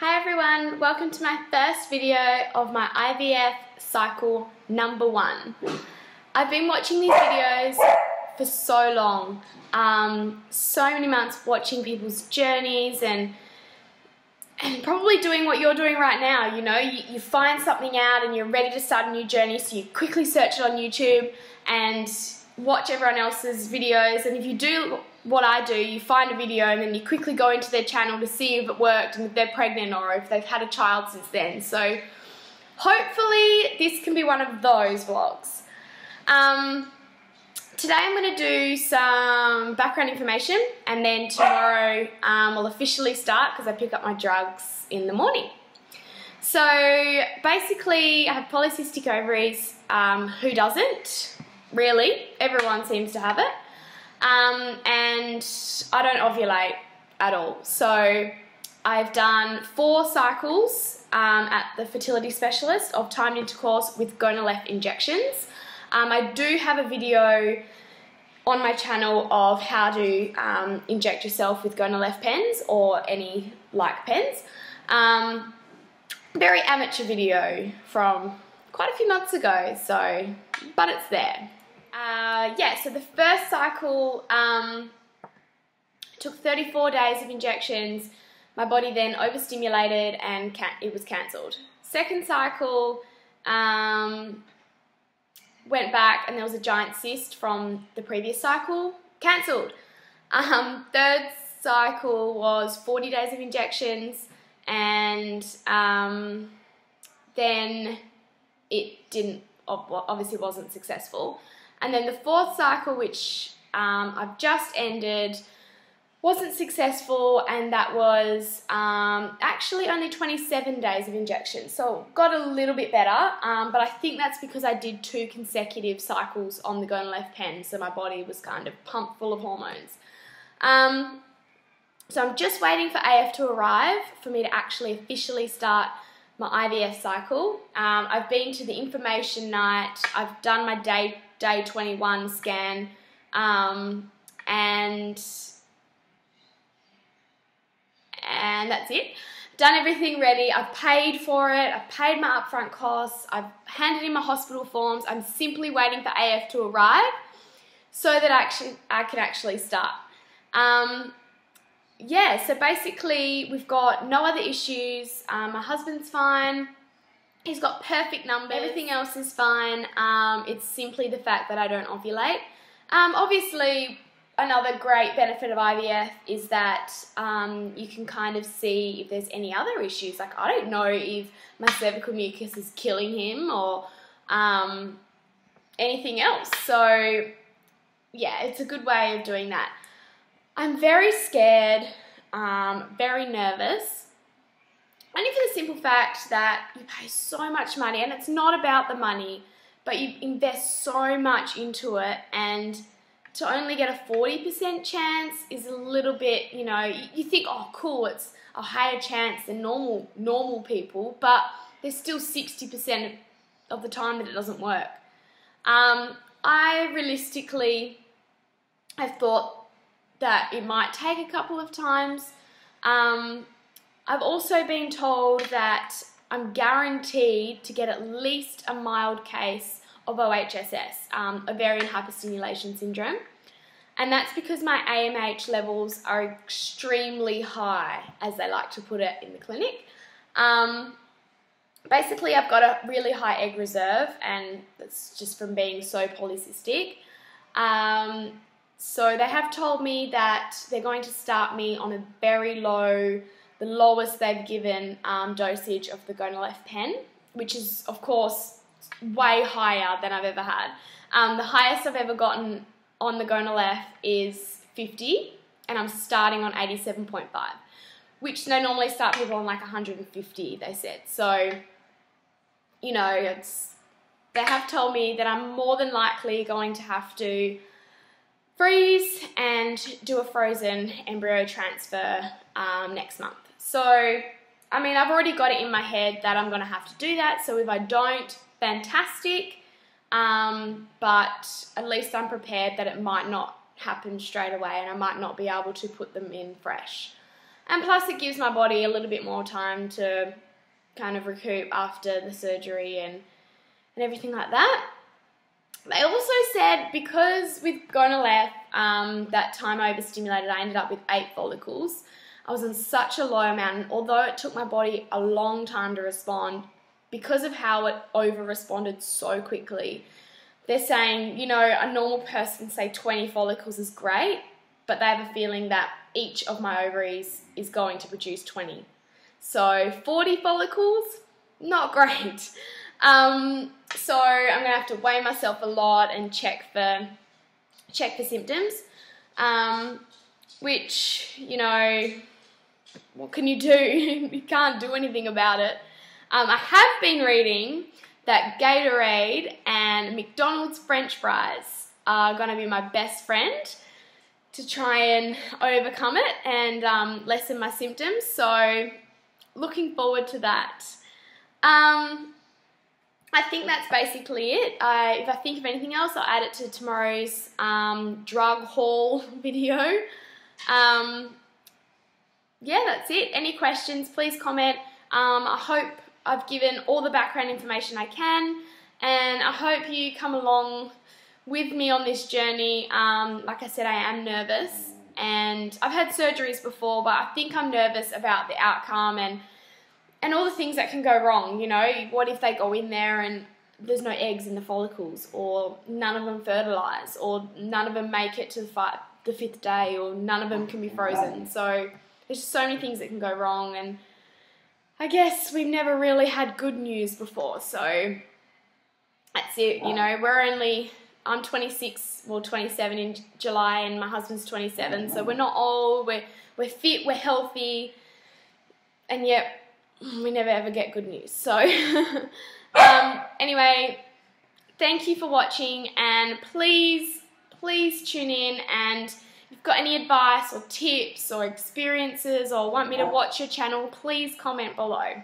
Hi everyone, welcome to my first video of my IVF cycle number 1. I've been watching these videos for so long, so many months watching people's journeys and probably doing what you're doing right now. You know, you find something out and you're ready to start a new journey, so you quickly search it on YouTube and watch everyone else's videos. And if you do what I do, you find a video and then you quickly go into their channel to see if it worked and if they're pregnant or if they've had a child since then. So hopefully this can be one of those vlogs. Today I'm going to do some background information, and then tomorrow we'll officially start because I pick up my drugs in the morning. So basically I have polycystic ovaries. Who doesn't? Really, everyone seems to have it. And I don't ovulate at all. So I've done 4 cycles at the fertility specialist of timed intercourse with gonal-F injections. I do have a video on my channel of how to inject yourself with gonal-F pens or any like pens. Very amateur video from quite a few months ago, but it's there. Yeah, so the first cycle took 34 days of injections. My body then overstimulated and it was cancelled. Second cycle went back and there was a giant cyst from the previous cycle, cancelled. Third cycle was 40 days of injections, and then it obviously wasn't successful. And then the fourth cycle, which I've just ended, wasn't successful, and that was actually only 27 days of injection. So got a little bit better, but I think that's because I did 2 consecutive cycles on the gonal-F pen, so my body was kind of pumped full of hormones. So I'm just waiting for AF to arrive for me to actually officially start my IVF cycle. I've been to the information night, I've done my day 21 scan, and that's it. Done everything ready. I've paid for it. I've paid my upfront costs. I've handed in my hospital forms. I'm simply waiting for AF to arrive so that I can actually start. Yeah, so basically we've got no other issues. My husband's fine. He's got perfect numbers. Everything else is fine. It's simply the fact that I don't ovulate. Obviously, another great benefit of IVF is that you can kind of see if there's any other issues. Like, I don't know if my cervical mucus is killing him or anything else. So, yeah, it's a good way of doing that. I'm very scared, very nervous. Only for the simple fact that you pay so much money, and it's not about the money, but you invest so much into it, and to only get a 40% chance is a little bit, you know, you think, oh cool, it's a higher chance than normal people, but there's still 60% of the time that it doesn't work. I realistically have thought that it might take a couple of times. I've also been told that I'm guaranteed to get at least a mild case of OHSS, ovarian hyperstimulation syndrome. And that's because my AMH levels are extremely high, as they like to put it in the clinic. Basically, I've got a really high egg reserve, and that's just from being so polycystic. So they have told me that they're going to start me on a very low, the lowest they've given dosage of the gonal-F pen, which is, of course, way higher than I've ever had. The highest I've ever gotten on the gonal-F is 50, and I'm starting on 87.5, which they normally start people on like 150, they said. So, you know, they have told me that I'm more than likely going to have to freeze and do a frozen embryo transfer next month. So, I mean, I've already got it in my head that I'm going to have to do that. So if I don't, fantastic. But at least I'm prepared that it might not happen straight away and I might not be able to put them in fresh. And plus it gives my body a little bit more time to kind of recoup after the surgery and everything like that. They also said because with Gonaleth, that time I overstimulated, I ended up with 8 follicles. I was on such a low amount, and although it took my body a long time to respond, because of how it over-responded so quickly, they're saying, you know, a normal person, say 20 follicles is great, but they have a feeling that each of my ovaries is going to produce 20. So 40 follicles, not great. So I'm going to have to weigh myself a lot and check for symptoms, which, you know, what can you do? You can't do anything about it. I have been reading that Gatorade and McDonald's French fries are going to be my best friend to try and overcome it and lessen my symptoms. So looking forward to that. I think that's basically it. If I think of anything else, I'll add it to tomorrow's drug haul video. Yeah, that's it. Any questions, please comment. I hope I've given all the background information I can, and I hope you come along with me on this journey. Like I said, I am nervous, and I've had surgeries before, but I think I'm nervous about the outcome and all the things that can go wrong. You know, what if they go in there and there's no eggs in the follicles, or none of them fertilise, or none of them make it to the 5th day, or none of them can be frozen. So there's just so many things that can go wrong, and I guess we've never really had good news before. So that's it. You know, I'm 26, well 27 in July, and my husband's 27. So we're not old. We're fit. We're healthy, and yet we never ever get good news. So anyway, thank you for watching, and please tune in, and if you've got any advice or tips or experiences or want me to watch your channel, please comment below.